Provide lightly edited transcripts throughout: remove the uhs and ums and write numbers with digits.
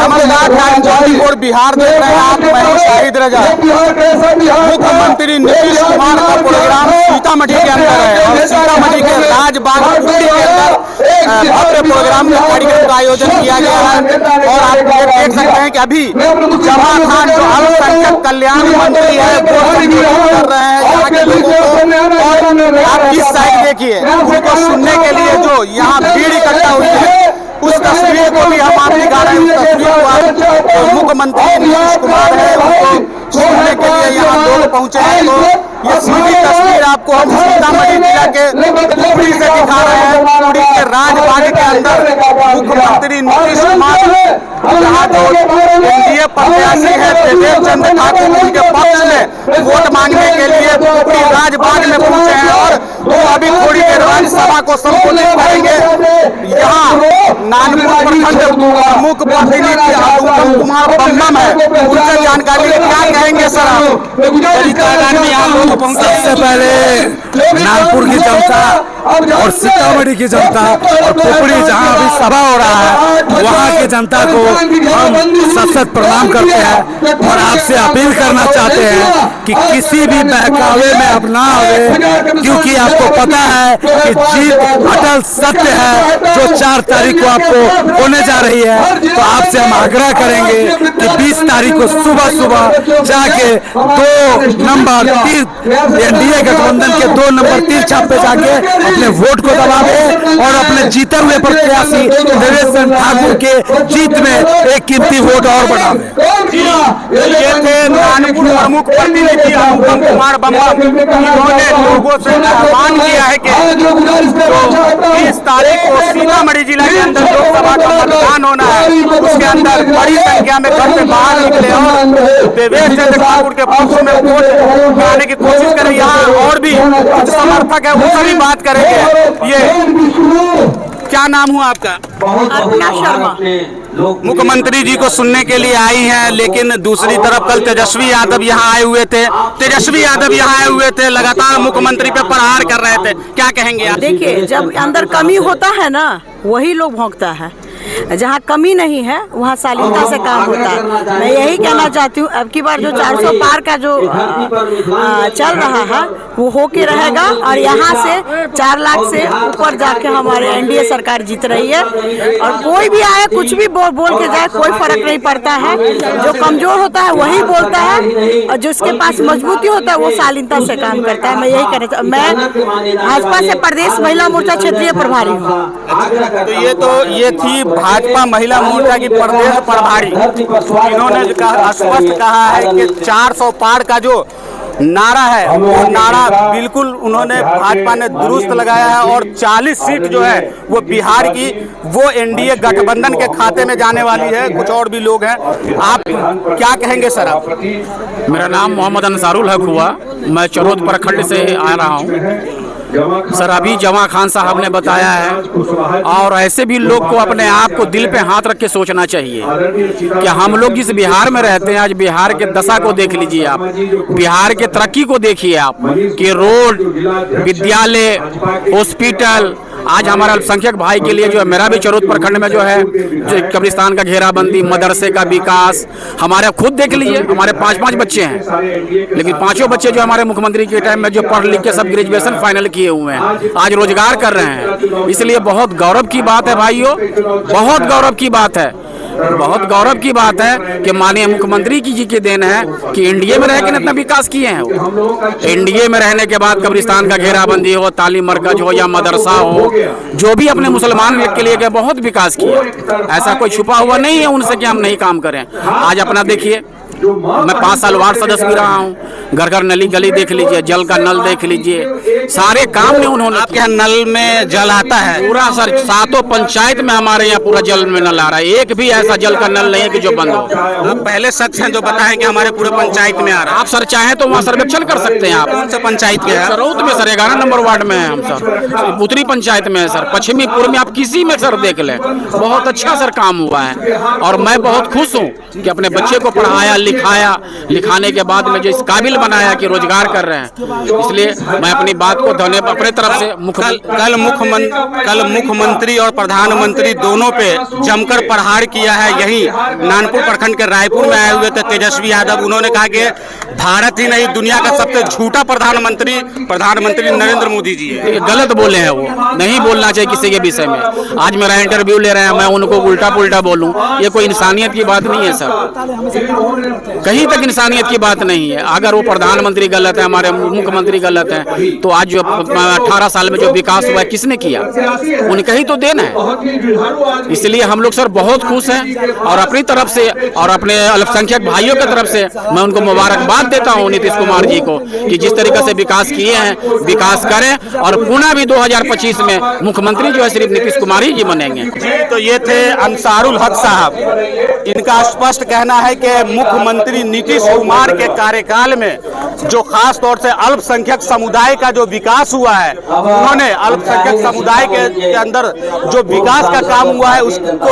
नमस्कार, टाइम्स 24 बिहार देख रहे हैं आप। मैं हूं शाहिद रजा। मुख्यमंत्री नीतीश कुमार का प्रोग्राम सीतामढ़ी के अंदर है और सीतामढ़ी के राजबाग कुटी के अंदर भव्य प्रोग्राम का कार्यक्रम का आयोजन किया गया है। और आप देख सकते हैं कि अभी जमा खान जो अल्पसंख्यक कल्याण मंत्री है वो संबोधित कर रहे हैं यहाँ के लोगों को। और आप इस साइड देखिए, उनको सुनने के लिए जो यहाँ भीड़ इकट्ठा हुई है उस तस्वीर को भी हम आप दिखा रहे हैं। उस तस्वीर को आप मुख्यमंत्री नीतीश कुमार है उनको सुनने के लिए यहाँ लोग पहुंचे हैं। तो ये सीधी तस्वीर आपको हम सीतामढ़ी जिला के पुरी से दिखा रहे हैं। पुरी के राजबाग के अंदर मुख्यमंत्री नीतीश कुमार यहाँ जो एनडीए प्रत्याशी है देवेश चंद्र ठाकुर उनके पक्ष में वोट मांगने के लिए पुरी राजबाग में पहुंचे हैं और वो अभी थोड़ी देर बाद सभा को संबोधित करेंगे। यहाँ नानपुर प्रखंड प्रमुख प्रतिनिधि उत्तम कुमार बम्बम है, उनसे जानकारी क्या कहेंगे सर आप? सबसे पहले नागपुर की जनता और सीतामढ़ी की जनता और पुपरी जहां अभी सभा हो रहा है वहां की जनता को हम सशक्त प्रणाम करते हैं और आपसे अपील करना चाहते हैं कि किसी भी बहकावे में अब ना आवे, क्योंकि आपको पता है कि जीत अटल सत्य है जो 4 तारीख को आपको होने जा रही है। तो आपसे हम आग्रह करेंगे कि 20 तारीख को सुबह सुबह जाके 2 नंबर 3 एनडीए गठबंधन के 2 नंबर 3 छाप पे जाके अपने वोट को दबावे और अपने जीते हुए प्रत्याशी देवेश चंद्र ठाकुर के जीत में एक कीमती वोट और बढ़ावे। ये थे नानपुर प्रमुख प्रतिनिधि उत्तम कुमार बम्बम। इन्होंने लोगों से आह्वान किया है कि 30 तारीख को सीतामढ़ी जिला के अंदर लोकसभा का मतदान होना है, उसके अंदर बड़ी संख्या में घर से बाहर निकले और देवेश चंद्र ठाकुर के पक्ष में वोट कराने की कोशिश करें। यहाँ और भी कुछ समर्थक है उनसे भी बात करेंगे। ये क्या नाम हुआ आपका? अर्पणा शर्मा। मुख्यमंत्री जी को सुनने के लिए आई हैं, लेकिन दूसरी तरफ कल तेजस्वी यादव यहाँ आए हुए थे। लगातार मुख्यमंत्री पे प्रहार कर रहे थे, क्या कहेंगे आप? देखिए, जब अंदर कमी होता है ना वही लोग भोंकता है, जहाँ कमी नहीं है वहाँ शालीनता से काम होता है। मैं यही कहना चाहती हूँ अब की बार जो 400 पार का जो चल रहा है वो होके रहेगा और यहाँ से 4 लाख से ऊपर जाके हमारे एनडीए सरकार जीत रही है। और कोई भी आए कुछ भी बोल के जाए कोई फर्क नहीं पड़ता है। जो कमजोर होता है वही बोलता है और जिसके पास मजबूती होता है वो शालीनता से काम करता है। मैं यही कहना चाहती हूँ। मैं भाजपा से प्रदेश महिला मोर्चा क्षेत्रीय प्रभारी हूँ। तो ये थी भाजपा महिला मोर्चा की प्रदेश प्रभारी। इन्होंने स्पष्ट कहा है कि 400 पार का जो नारा है वो नारा बिल्कुल उन्होंने भाजपा ने दुरुस्त लगाया है और 40 सीट जो है वो बिहार की वो एनडीए गठबंधन के खाते में जाने वाली है। कुछ और भी लोग हैं, आप क्या कहेंगे सर आप? मेरा नाम मोहम्मद अंसारुल हक हुआ, मैं चरोद प्रखंड से आ रहा हूँ। सर अभी जमा खान साहब ने बताया है और ऐसे भी लोग को अपने आप को दिल पे हाथ रख के सोचना चाहिए कि हम लोग जिस बिहार में रहते हैं, आज बिहार के दशा को देख लीजिए आप, बिहार के तरक्की को देखिए आप कि रोड, विद्यालय, हॉस्पिटल, आज हमारा अल्पसंख्यक भाई के लिए जो है, मेरा भी चरोद प्रखंड में जो है जो कब्रिस्तान का घेराबंदी, मदरसे का विकास, हमारे खुद देख लीजिए हमारे 5-5 बच्चे हैं, लेकिन 5 बच्चे जो हमारे मुख्यमंत्री के टाइम में जो पढ़ लिख के सब ग्रेजुएशन फाइनल किए हुए हैं, आज रोजगार कर रहे हैं। इसलिए बहुत गौरव की बात है भाइयों, बहुत गौरव की बात है, बहुत गौरव की बात है कि माननीय मुख्यमंत्री जी की देन है कि एनडीए में रह के इतना विकास किए हैं। एनडीए में रहने के बाद कब्रिस्तान का घेराबंदी हो, तालीम मरकज हो या मदरसा हो, जो भी अपने मुसलमान के लिए बहुत विकास किया। ऐसा कोई छुपा हुआ नहीं है उनसे कि हम नहीं काम करें। आज अपना देखिए, मैं 5 साल वार्ड सदस्य भी रहा हूँ, घर घर नली गली देख लीजिए, जल का नल देख लीजिए, सारे काम ने उन्होंने। आपके यहाँ नल में जल आता है? पूरा सर 7 पंचायत में हमारे यहाँ पूरा जल में नल आ रहा है, एक भी ऐसा जल का नल नहीं है कि जो बंद हो। आप पहले सच हैं जो बताएं कि हमारे पूरे पंचायत में आ रहा है। आप सर चाहें तो वहाँ सर्वेक्षण कर सकते हैं। आप कौन सा पंचायत के हैं? सरौत में सर 11 नंबर वार्ड में है हम सर, उत्तरी पंचायत में है सर, पश्चिमीपुर में, आप किसी में सर देख लें, बहुत अच्छा सर काम हुआ है। और मैं बहुत खुश हूँ कि अपने बच्चे को पढ़ाया लिखाया लिखाने के बाद मुझे इस काबिल बनाया कि रोजगार कर रहे हैं। इसलिए मैं अपनी बात को अपने तरफ से कल मुख्यमंत्री और प्रधानमंत्री दोनों पे जमकर प्रहार किया है। यही नानपुर प्रखंड के रायपुर में आए हुए थे तेजस्वी यादव। उन्होंने कहा कि भारत ही नहीं दुनिया का सबसे झूठा प्रधानमंत्री नरेंद्र मोदी जी है। ये गलत बोले हैं, वो नहीं बोलना चाहिए किसी के विषय में। आज मेरा इंटरव्यू ले रहे हैं, मैं उनको उल्टा पुल्टा बोलूं, ये कोई इंसानियत की बात नहीं है सर। कहीं तक इंसानियत की बात नहीं है। अगर वो प्रधानमंत्री गलत है, हमारे मुख्यमंत्री गलत है, तो आज जो 18 साल में जो विकास हुआ है किसने किया? उनका ही तो देन है। इसलिए हम लोग सर बहुत खुश हैं और अपनी तरफ से और अपने अल्पसंख्यक भाइयों की तरफ से मैं उनको मुबारकबाद देता हूं नीतीश कुमार जी को कि जिस तरीके से विकास किए हैं, विकास करें और पुनः भी 2025 में मुख्यमंत्री जो है सिर्फ नीतीश कुमार ही जी बनेंगे। तो ये थे अंसारुल हक साहब। इनका स्पष्ट कहना है कि मुख्यमंत्री नीतीश कुमार के कार्यकाल में जो खास तौर से अल्पसंख्यक समुदाय का जो विकास हुआ है, उन्होंने अल्पसंख्यक समुदाय के अंदर जो विकास का काम हुआ है उसको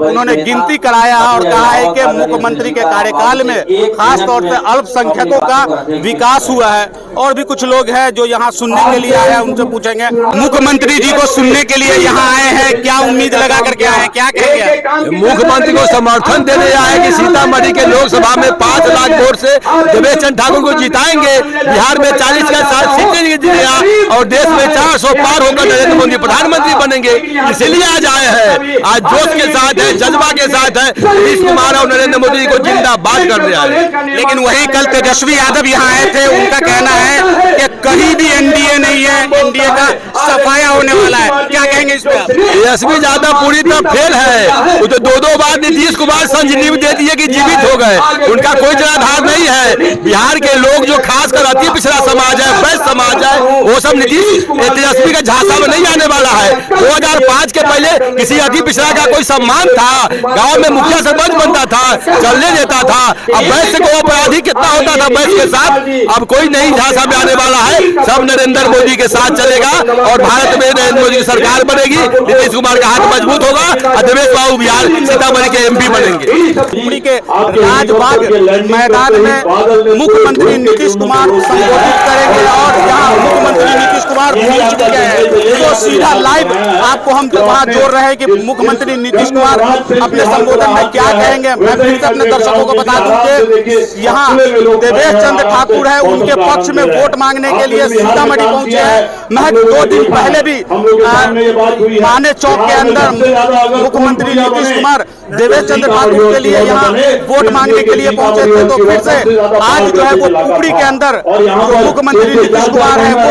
उन्होंने गिनती कराया है और कहा है कि मुख्यमंत्री के कार्यकाल में खास तौर से अल्पसंख्यकों का विकास हुआ है। और भी कुछ लोग हैं जो यहाँ सुनने के लिए आए हैं, उनसे पूछेंगे। मुख्यमंत्री जी को सुनने के लिए यहाँ आए हैं, क्या उम्मीद लगा करके आए हैं, क्या कहेंगे? मुख्यमंत्री को समर्थन देने आए कि सीतामढ़ी के लोकसभा में 5 लाख वोट से देवेश चंद्र ठाकुर को जिताएंगे। बिहार में 40 का 60 सीटें जीतेगा और देश में 400 पार होकर नरेंद्र मोदी प्रधानमंत्री बनेंगे। इसीलिए आज आए हैं, आज जोश के साथ है, जज्बा के साथ है, नीतीश कुमार और नरेंद्र मोदी को जिंदाबाद करने आए। लेकिन वही कल तेजस्वी यादव यहाँ आए थे, उनका कहना है कि कहीं भी एनडीए नहीं है, एनडीए का सफाया होने वाला है। क्या कहेंगे इस पर? तेजस्वी यादव पूरी तरह फेल है। वो तो 2 बार नीतीश कुमार संजीवनी दे दिए कि जीवित हो गए, उनका कोई जनाधार नहीं है। बिहार के लोग जो खासकर अति पिछड़ा समाज है, वैश्य समाज है, वो सब नीतीश तेजस्वी का झांसा में नहीं आने वाला है। 2005 के पहले किसी अति पिछड़ा का कोई सम्मान था, गांव में मुखिया सरपंच बनता था, चलने देता था। अब वैश्य को अपराधी कितना होता था वैश्य के साथ, अब कोई नहीं झांसा में आने वाला है। सब नरेंद्र मोदी के साथ चलेगा और भारत में नरेंद्र मोदी की सरकार बनेगी। नीतीश कुमार का हाथ मजबूत होगा और देवेश बाबू बिहार सीतामढ़ी के एमपी बनेंगे। पुरी के राजबाग मैदान में मुख्यमंत्री नीतीश कुमार को संबोधित करेंगे और यहाँ मुख्यमंत्री नीतीश कुमार पहुंच चुके हैं। तो सीधा लाइव आपको हम वहाँ जोड़ रहे हैं कि मुख्यमंत्री नीतीश कुमार अपने संबोधन में क्या कहेंगे। मैं फिर से अपने दर्शकों को बता दूं कि यहाँ देवेश चंद्र ठाकुर है, उनके पक्ष में वोट मांगने के लिए सीतामढ़ी पहुंचे हैं। महज 2 दिन पहले भी माने चौक के अंदर मुख्यमंत्री नीतीश कुमार देवेश चंद्र ठाकुर के लिए यहाँ वोट मांगने के लिए पहुंचे थे। तो फिर से आज जो है वो पुपड़ी के अंदर जो मुख्यमंत्री नीतीश कुमार है वो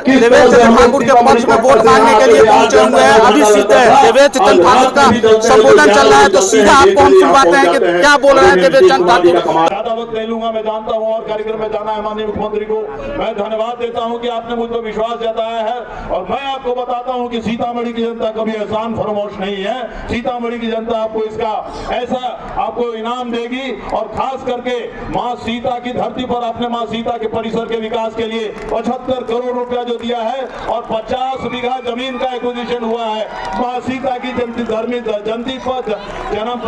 देवेश चंद्र ठाकुर के पक्ष में वोट मांगने के लिए पहुंचे हुए हैं। अभी सीधे देवेश चंद्र ठाकुर का संबोधन चल रहा है, तो सीधा आपको हम सुनवाते हैं कि क्या बोल रहे हैं देवेश चंद्र ठाकुर। ज्यादा वक्त ले लूंगा, मैं जानता हूं और कार्यक्रम में जाना है माननीय मुख्यमंत्री को। मैं धन्यवाद देता हूं कि आपने मुझ पर विश्वास जताया है और मैं आपको बताता हूं कि सीतामढ़ी की जनता कभी एहसान फरमोश नहीं है। सीतामढ़ी की जनता आपको इसका ऐसा आपको इनाम देगी और खास करके मां सीता की धरती पर अपने मां सीता के परिसर के विकास के लिए 75 करोड़ रुपया जो दिया है और 50 बीघा जमीन का एक्विजिशन हुआ है मां सीता की जयंती पर जन्म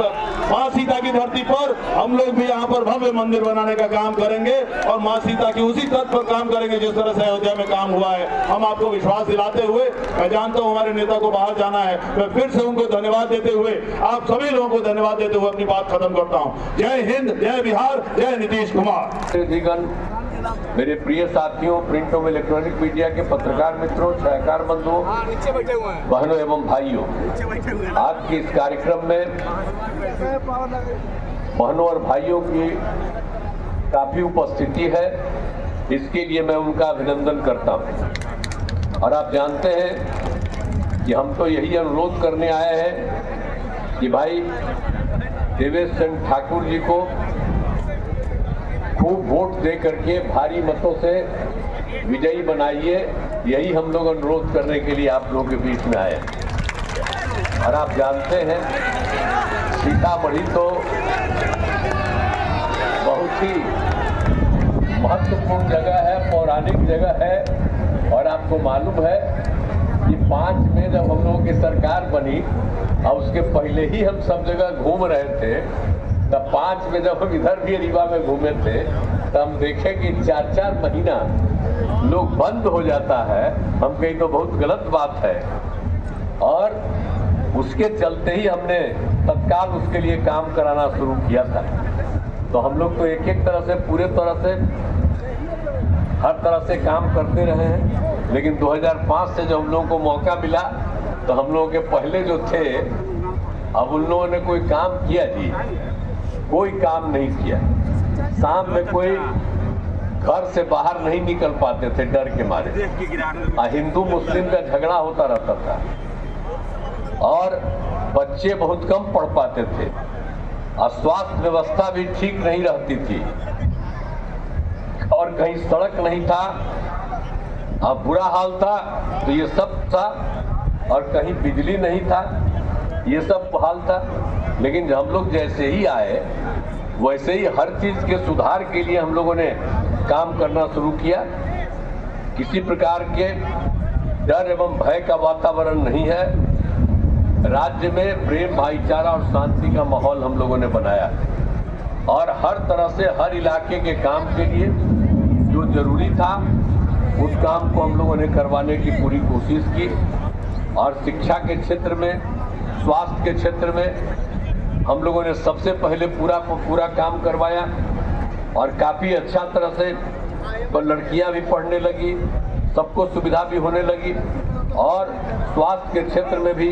मां सीता की धरती पर हम लोग भी यहाँ पर भव्य मंदिर बनाने का काम करेंगे और मां सीता की उसी तर्ज पर काम करेंगे जिस तरह से अयोध्या में काम हुआ है। हम आपको विश्वास दिलाते हुए, मैं जानता हूँ हमारे नेता को बाहर जाना है, मैं फिर से उनको धन्यवाद देते हुए, आप सभी लोगों को धन्यवाद देते हुए अपनी बात खत्म करता हूँ। जय हिंद, जय बिहार, जय नीतीश कुमार। मेरे प्रिय साथियों, प्रिंट एवं इलेक्ट्रॉनिक मीडिया के पत्रकार मित्रों, सहकार बंधुओं, बहनों एवं भाइयों, आज के इस कार्यक्रम में बहनों और भाइयों की काफी उपस्थिति है, इसके लिए मैं उनका अभिनंदन करता हूं। और आप जानते हैं कि हम तो यही अनुरोध करने आए हैं कि भाई देवेश चंद्र ठाकुर जी को खूब वोट दे करके भारी मतों से विजयी बनाइए, यही हम लोग अनुरोध करने के लिए आप लोगों के बीच में आए। और आप जानते हैं सीतामढ़ी तो बहुत ही महत्वपूर्ण जगह है, पौराणिक जगह है और आपको मालूम है कि 5 में जब हम लोगों की सरकार बनी और उसके पहले ही हम सब जगह घूम रहे थे तब 5 में जब हम इधर भी रीवा में घूमे थे तब हम देखे कि 4-4 महीना लोग बंद हो जाता है। हम कहीं तो बहुत गलत बात है, और उसके चलते ही हमने तत्काल उसके लिए काम कराना शुरू किया था। तो हम लोग तो एक तरह से पूरे तरह से हर तरह से काम करते रहे हैं, लेकिन 2005 से जब हम लोगों को मौका मिला तो हम लोगों के पहले जो थे, अब उन लोगों ने कोई काम किया जी? कोई काम नहीं किया। शाम में कोई घर से बाहर नहीं निकल पाते थे डर के मारे। हिंदू मुस्लिम का झगड़ा होता रहता था, और बच्चे बहुत कम पढ़ पाते थे, और स्वास्थ्य व्यवस्था भी ठीक नहीं रहती थी, और कहीं सड़क नहीं था, अब बुरा हाल था। तो ये सब था, और कहीं बिजली नहीं था, ये सब हाल था। लेकिन जब हम लोग जैसे ही आए वैसे ही हर चीज के सुधार के लिए हम लोगों ने काम करना शुरू किया। किसी प्रकार के डर एवं भय का वातावरण नहीं है। राज्य में प्रेम, भाईचारा और शांति का माहौल हम लोगों ने बनाया, और हर तरह से हर इलाके के काम के लिए जो जरूरी था उस काम को हम लोगों ने करवाने की पूरी कोशिश की। और शिक्षा के क्षेत्र में, स्वास्थ्य के क्षेत्र में हम लोगों ने सबसे पहले पूरा काम करवाया, और काफ़ी अच्छा तरह से लड़कियां भी पढ़ने लगी, सबको सुविधा भी होने लगी, और स्वास्थ्य के क्षेत्र में भी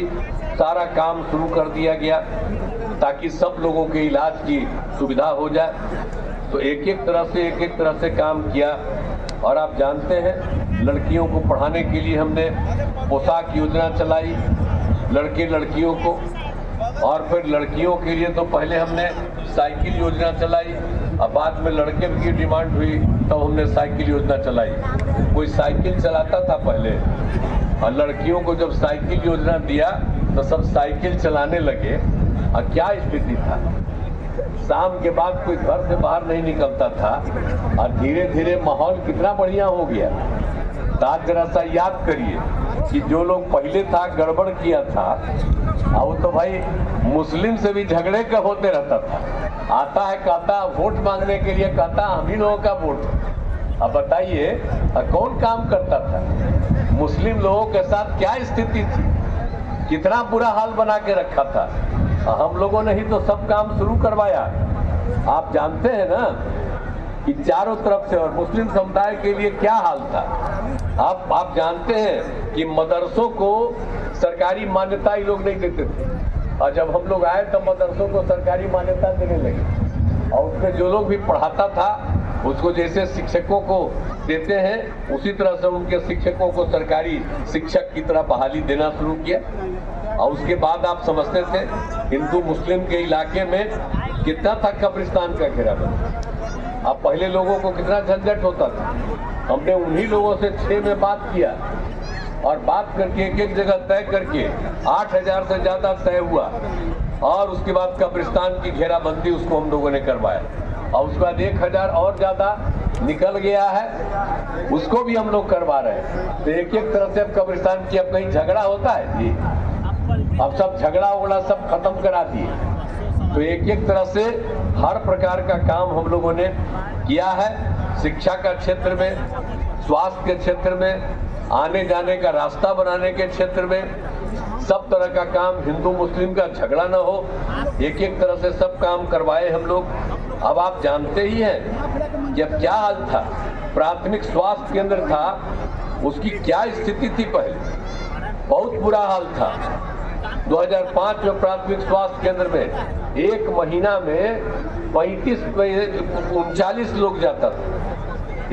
सारा काम शुरू कर दिया गया ताकि सब लोगों के इलाज की सुविधा हो जाए। तो एक तरह से काम किया। और आप जानते हैं, लड़कियों को पढ़ाने के लिए हमने पोशाक योजना चलाई, लड़के लड़कियों को, और फिर लड़कियों के लिए तो पहले हमने साइकिल योजना चलाई, और बाद में लड़के की डिमांड हुई तब हमने साइकिल योजना चलाई। कोई साइकिल चलाता था पहले, और लड़कियों को जब साइकिल योजना दिया तो सब साइकिल चलाने लगे। और क्या स्थिति था, शाम के बाद कोई घर से बाहर नहीं निकलता था, और धीरे धीरे माहौल कितना बढ़िया हो गया। तो आज जरा सा याद करिए कि जो लोग पहले था गड़बड़ किया था, अब तो भाई मुस्लिम से भी झगड़े का होते रहता था। आता है, कहता वोट मांगने के लिए, कहता हम ही लोगों का वोट। अब बताइए कौन काम करता था? मुस्लिम लोगों के साथ क्या स्थिति थी, कितना बुरा हाल बना के रखा था। हम लोगों ने ही तो सब काम शुरू करवाया। आप जानते हैं ना कि चारों तरफ से, और मुस्लिम समुदाय के लिए क्या हाल था। आप जानते हैं कि मदरसों को सरकारी मान्यता ही लोग नहीं देते थे, और जब हम लोग आए तब मदरसों को सरकारी मान्यता देने लगे। और उसमें जो लोग भी पढ़ाता था उसको जैसे शिक्षकों को देते हैं उसी तरह से उनके शिक्षकों को सरकारी शिक्षक की तरह बहाली देना शुरू किया। और उसके बाद आप समझते थे हिंदू मुस्लिम के इलाके में कितना था कब्रिस्तान का घेराबंदी। अब पहले लोगों को कितना झंझट होता था। हमने उन्हीं लोगों से 6 में बात किया, और बात करके एक जगह तय करके 8000 से ज़्यादा तय हुआ, और उसके बाद कब्रिस्तान की घेराबंदी उसको हम लोगों ने करवाया। और उसके बाद 1000 और ज़्यादा निकल गया है, उसको भी हम लोग करवा रहे हैं। तो एक तरह से अब कब्रिस्तान की, अब कहीं झगड़ा होता है जी, अब सब झगड़ा वगड़ा सब खत्म करा दिए। तो एक तरह से हर प्रकार का काम हम लोगों ने किया है। शिक्षा का क्षेत्र में, स्वास्थ्य के क्षेत्र में, आने जाने का रास्ता बनाने के क्षेत्र में, सब तरह का काम, हिंदू मुस्लिम का झगड़ा न हो, एक तरह से सब काम करवाए हम लोग। अब आप जानते ही हैं कि अब क्या हाल था। प्राथमिक स्वास्थ्य केंद्र था, उसकी क्या स्थिति थी पहले, बहुत बुरा हाल था। 2005 में प्राथमिक स्वास्थ्य केंद्र में एक महीना में 39 लोग जाता था,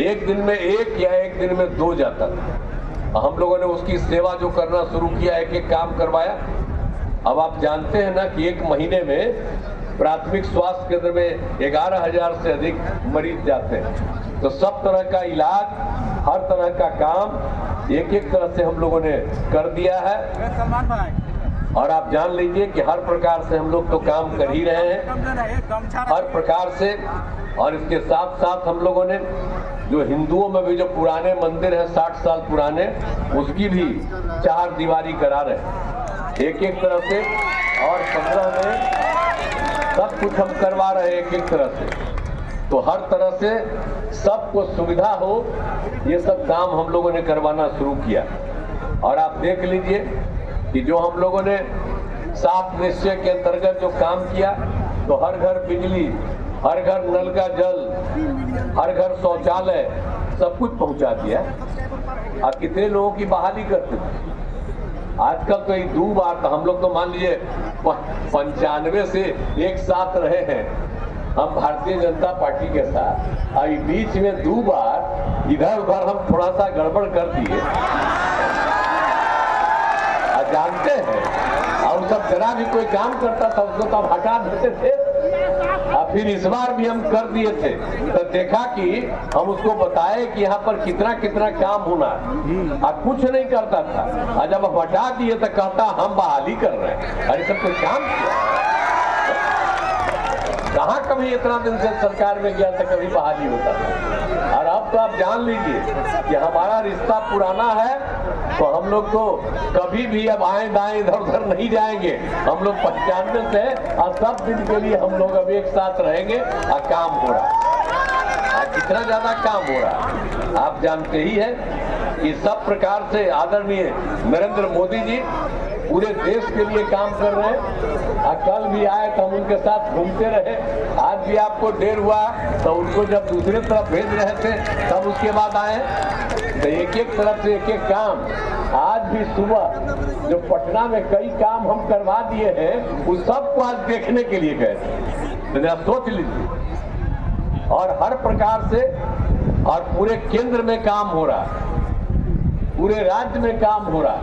एक दिन में 1 या एक दिन में 2 जाता था। हम लोगों ने उसकी सेवा जो करना शुरू किया, एक काम करवाया। अब आप जानते हैं ना कि एक महीने में प्राथमिक स्वास्थ्य केंद्र में 11000 से अधिक मरीज जाते हैं। तो सब तरह का इलाज, हर तरह का काम एक तरह से हम लोगों ने कर दिया है। और आप जान लीजिए कि हर प्रकार से हम लोग तो काम कर ही रहे हैं, हर प्रकार से। और इसके साथ साथ हम लोगों ने जो हिंदुओं में भी जो पुराने मंदिर हैं 60 साल पुराने, उसकी भी 4 दीवारी करा रहे हैं एक तरह से। और 15 में सब कुछ हम करवा रहे हैं एक तरह से। तो हर तरह से सबको सुविधा हो, ये सब काम हम लोगों ने करवाना शुरू किया। और आप देख लीजिए कि जो हम लोगों ने 7 निश्चय के अंतर्गत जो काम किया, तो हर घर बिजली, हर घर नल का जल, हर घर शौचालय, सब कुछ पहुंचा दिया। और कितने लोगों की बहाली करते थे। आजकल तो एक 2 बार, तो हम लोग तो मान लीजिए 95 से एक साथ रहे हैं हम भारतीय जनता पार्टी के साथ। और बीच में 2 बार इधर उधर हम थोड़ा सा गड़बड़ कर दिए, जानते हैं। और सब जरा भी कोई काम करता था उसको तो हम हटा देते थे। और फिर इस बार भी हम कर दिए थे, तो देखा कि हम उसको बताए कि यहाँ पर कितना कितना काम होना है। और कुछ नहीं करता था, और जब हम हटा दिए तो कहता हम बहाली कर रहे हैं। अरे सब कोई काम किया, कहाँ कभी इतना दिन से सरकार में गया था कभी बहाली होता था। और अब तो आप जान लीजिए कि हमारा रिश्ता पुराना है, तो हम लोग तो कभी भी अब आए दाएं इधर उधर नहीं जाएंगे। हम लोग 95 से और सब दिन के लिए हम लोग अब एक साथ रहेंगे। और काम हो रहा है, कितना ज्यादा काम हो रहा है आप जानते ही हैं कि सब प्रकार से आदरणीय नरेंद्र मोदी जी पूरे देश के लिए काम कर रहे हैं। और कल भी आए तो हम उनके साथ घूमते रहे। आज भी आपको देर हुआ तो उनको जब दूसरे तरफ भेज रहे थे तब उसके बाद आए, तो एक एक तरफ से एक एक काम। आज भी सुबह जो पटना में कई काम हम करवा दिए हैं, उस सबको आज देखने के लिए गए थे। तो सोच लीजिए, और हर प्रकार से, और पूरे केंद्र में काम हो रहा है, पूरे राज्य में काम हो रहा है।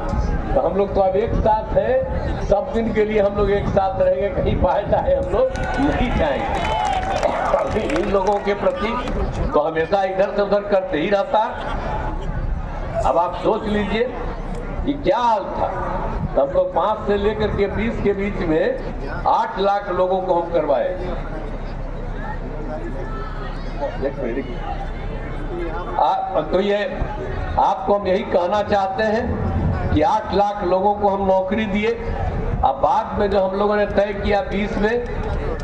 तो हम लोग तो अब एक साथ हैं, सब दिन के लिए हम लोग एक साथ रहेंगे। कहीं बाहर चाहे हम लोग नहीं जाएंगे। इन लोगों के प्रति तो हमेशा इधर से उधर करते ही रहता। अब आप सोच लीजिए कि क्या हाल था। तो हम लोग 5 से लेकर के 20 के बीच में 8 लाख लोगों को हम करवाए। तो ये आपको हम यही कहना चाहते हैं कि 8 लाख लोगों को हम नौकरी दिए। अब बाद में जो हम लोगों ने तय किया 20 में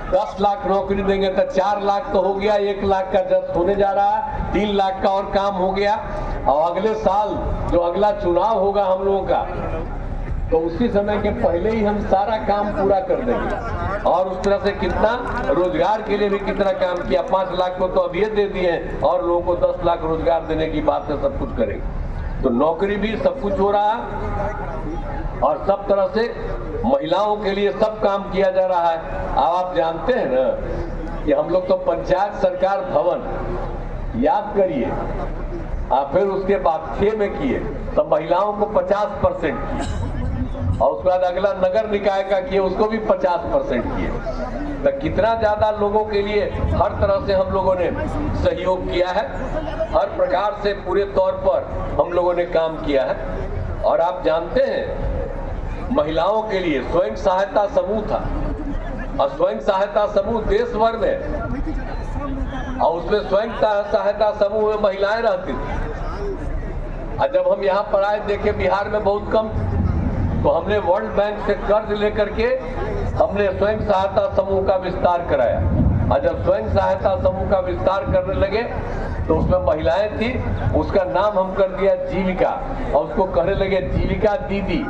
10 लाख नौकरी देंगे, तो 4 लाख तो हो गया, 1 लाख का जस्ट होने जा रहा है, 3 लाख का और काम हो गया। और अगले साल जो अगला चुनाव होगा हम लोगों का, तो उसी समय के पहले ही हम सारा काम पूरा कर देंगे। और उस तरह से कितना रोजगार के लिए भी कितना काम किया। 5 लाख को तो अब ये दे दिए, और लोगों को 10 लाख रोजगार देने की बात है, सब कुछ करेंगे। तो नौकरी भी सब कुछ हो रहा है, और सब तरह से महिलाओं के लिए सब काम किया जा रहा है। अब आप जानते हैं ना कि हम लोग तो पंचायत सरकार भवन याद करिए, फिर उसके बाद 6 में किए, तो महिलाओं को 50% किए, और उसके बाद अगला नगर निकाय का किए, उसको भी 50% किए। तो कितना ज्यादा लोगों के लिए हर तरह से हम लोगों ने सहयोग किया है, हर प्रकार से पूरे तौर पर हम लोगों ने काम किया है। और आप जानते हैं महिलाओं के लिए स्वयं सहायता समूह था, और स्वयं सहायता समूह देश भर में, और उसमें स्वयं सहायता समूह में महिलाएं रहती थी। और जब हम यहाँ पर आए देखे बिहार में बहुत कम, तो हमने वर्ल्ड बैंक से कर्ज लेकर के हमने स्वयं सहायता समूह का विस्तार कराया। और जब स्वयं सहायता समूह का विस्तार करने लगे तो उसमें महिलाएं थी, उसका नाम हम कर दिया जीविका, और उसको कहने लगे जीविका दीदी।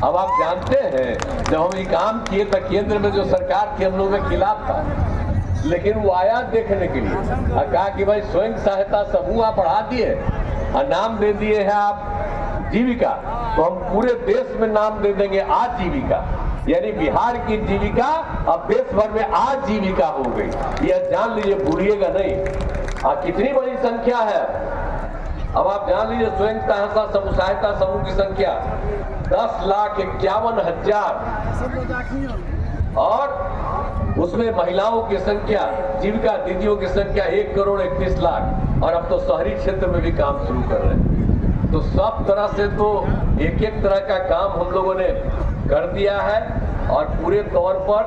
अब आप जानते हैं जब हम ये काम किए तो केंद्र में जो सरकार थी हम लोगों के खिलाफ था, लेकिन वो आया देखने के लिए और कहा कि भाई स्वयं सहायता समूह आप बढ़ा दिए और नाम दे दिए हैं आप जीविका, तो हम पूरे देश में नाम दे देंगे आजीविका। यानी बिहार की जीविका अब देश भर में आजीविका हो गई। यह जान लीजिए, भूलिएगा नहीं। कितनी बड़ी संख्या है। अब आप जान लीजिए स्वयं सहायता समूह की संख्या 10,51,000, और उसमें महिलाओं की संख्या, जीविका दीदियों की संख्या 1,31,00,000, और अब तो शहरी क्षेत्र में भी काम शुरू कर रहे हैं। तो सब तरह से तो एक एक तरह का काम हम लोगों ने कर दिया है, और पूरे तौर पर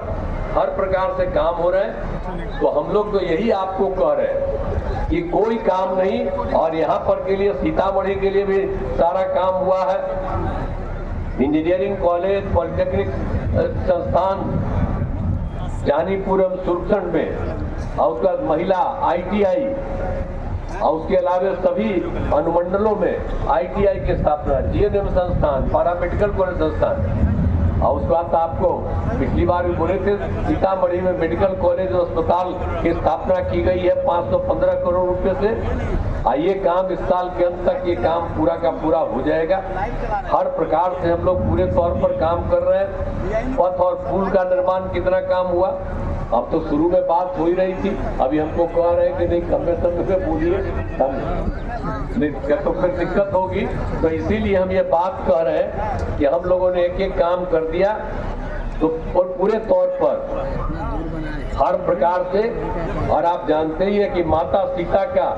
हर प्रकार से काम हो रहे हैं। तो हम लोग तो यही आपको कह रहे हैं कि कोई काम नहीं, और यहाँ पर के लिए सीतामढ़ी के लिए भी सारा काम हुआ है। इंजीनियरिंग कॉलेज, पॉलिटेक्निक संस्थान, जानीपुरम सुरखंड में, और उसके बाद महिला ITI, और उसके अलावा सभी अनुमंडलों में ITI की स्थापना, GNM संस्थान, पैरामेडिकल कॉलेज संस्थान। और उसके बाद आपको पिछली बार भी बोले थे, सीतामढ़ी में मेडिकल कॉलेज और अस्पताल की स्थापना की गई है 515 करोड़ रुपए से। ये काम इस साल के अंत तक ये काम पूरा का पूरा हो जाएगा। हर प्रकार से हम लोग पूरे तौर पर काम कर रहे हैं। पथ और पुल का निर्माण कितना काम हुआ, अब तो शुरू में बात हो ही रही थी, अभी हमको कह रहे हैं कि नहीं कम में बोलिए, तो फिर दिक्कत होगी। तो इसीलिए हम ये बात कह रहे हैं कि हम लोगों ने एक एक काम कर दिया, तो और पूरे तौर पर हर प्रकार से। और आप जानते ही है कि माता सीता का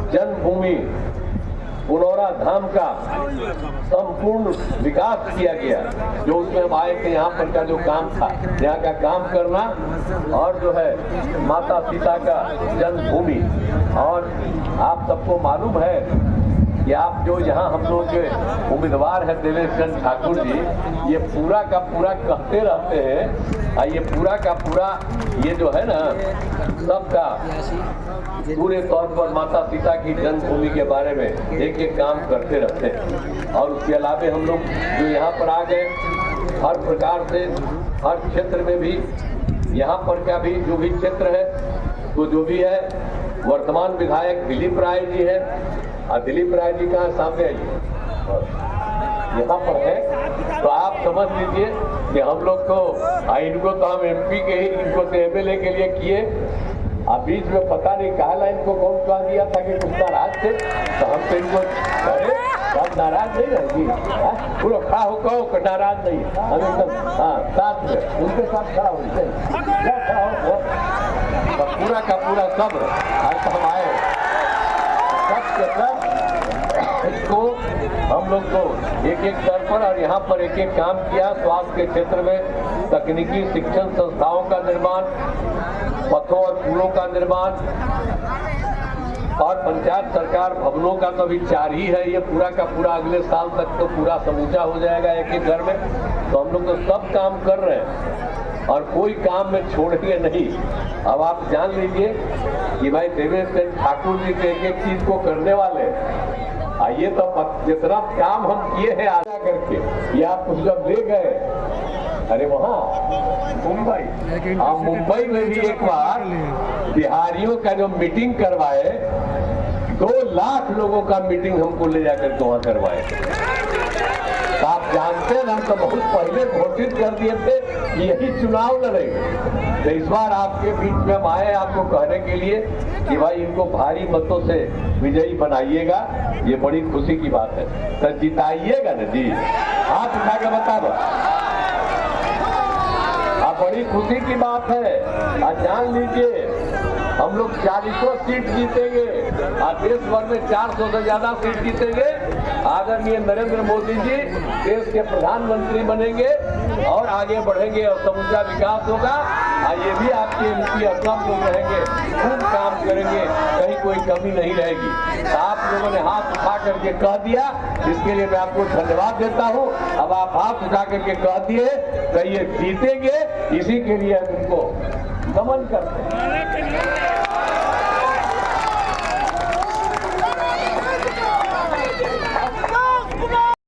जन्मभूमि पुनौरा धाम का संपूर्ण विकास किया गया, जो उसमें हम आए थे। यहाँ पर का जो काम था, यहाँ का काम करना, और जो है माता सीता का जन्मभूमि। और आप सबको मालूम है कि आप जो यहाँ हम लोग के उम्मीदवार हैं देवेश चंद्र ठाकुर जी, ये पूरा का पूरा कहते रहते हैं, ये पूरा का पूरा ये जो है ना सबका पूरे तौर पर माता सीता की जन्मभूमि के बारे में एक एक काम करते रहते हैं। और उसके अलावा हम लोग जो यहाँ पर आ गए, हर प्रकार से हर क्षेत्र में भी यहाँ पर का भी जो भी क्षेत्र है, तो जो भी है, वर्तमान विधायक दिलीप राय जी है। दिलीप राय जी कहाँ सामने आइए, यहाँ पर है। तो आप समझ लीजिए कि हम लोग को इनको तो हम MP के ही, इनको तो MLA के लिए किए। अब बीच में पता नहीं कहा लाइन को कौन कहा दिया था कि कुछ नाराज थे, तो हम तो इनको अरे आप नाराज नहीं रहेगी, पूरा खड़ा होकर नाराज नहीं, हम एकदम साथ में उनके साथ खड़ा होते पूरा का पूरा सब। आज हम आए इसको हम लोग को एक एक स्तर पर, और यहाँ पर एक एक काम किया। स्वास्थ्य के क्षेत्र में तकनीकी शिक्षण संस्थाओं का निर्माण, पथों और पुलों का निर्माण, और पंचायत सरकार भवनों का तो अभी 4 ही है। ये पूरा का पूरा अगले साल तक तो पूरा समूचा हो जाएगा एक एक घर में। तो हम लोग तो सब काम कर रहे हैं और कोई काम में छोड़िए नहीं। अब आप जान लीजिए कि भाई देवेश चंद्र ठाकुर जी के एक एक चीज को करने वाले। आइए तो जितना काम हम किए हैं आजा करके, ये आप कुछ जब ले गए, अरे वहाँ मुंबई में भी एक बार बिहारियों का जो मीटिंग करवाए, 2 लाख लोगों का मीटिंग हमको ले जाकर वहाँ करवाए। तो आप जानते हैं, हम तो बहुत पहले घोषित कर दिए थे कि यही चुनाव लड़ेंगे। तो इस बार आपके बीच में हम आए आपको कहने के लिए कि भाई इनको भारी मतों से विजयी बनाइएगा। ये बड़ी खुशी की बात है, तो जिताइएगा ना जी, हाथ उठा के बता दो। बड़ी खुशी की बात है। जान लीजिए हम लोग 40 सीट जीतेंगे, देश भर में 400 से ज्यादा सीट जीतेंगे। आदरणीय नरेंद्र मोदी जी देश के प्रधानमंत्री बनेंगे और आगे बढ़ेंगे और समूचा विकास होगा। ये भी आपके MP सब लोग रहेंगे, खूब काम करेंगे, कहीं कोई कमी नहीं रहेगी। आप लोगों ने हाथ उठा करके कह दिया, इसके लिए मैं आपको धन्यवाद देता हूँ। अब आप हाथ उठा करके कह दिए तो ये जीतेंगे, इसी के लिए हम उनको नमन करते हैं।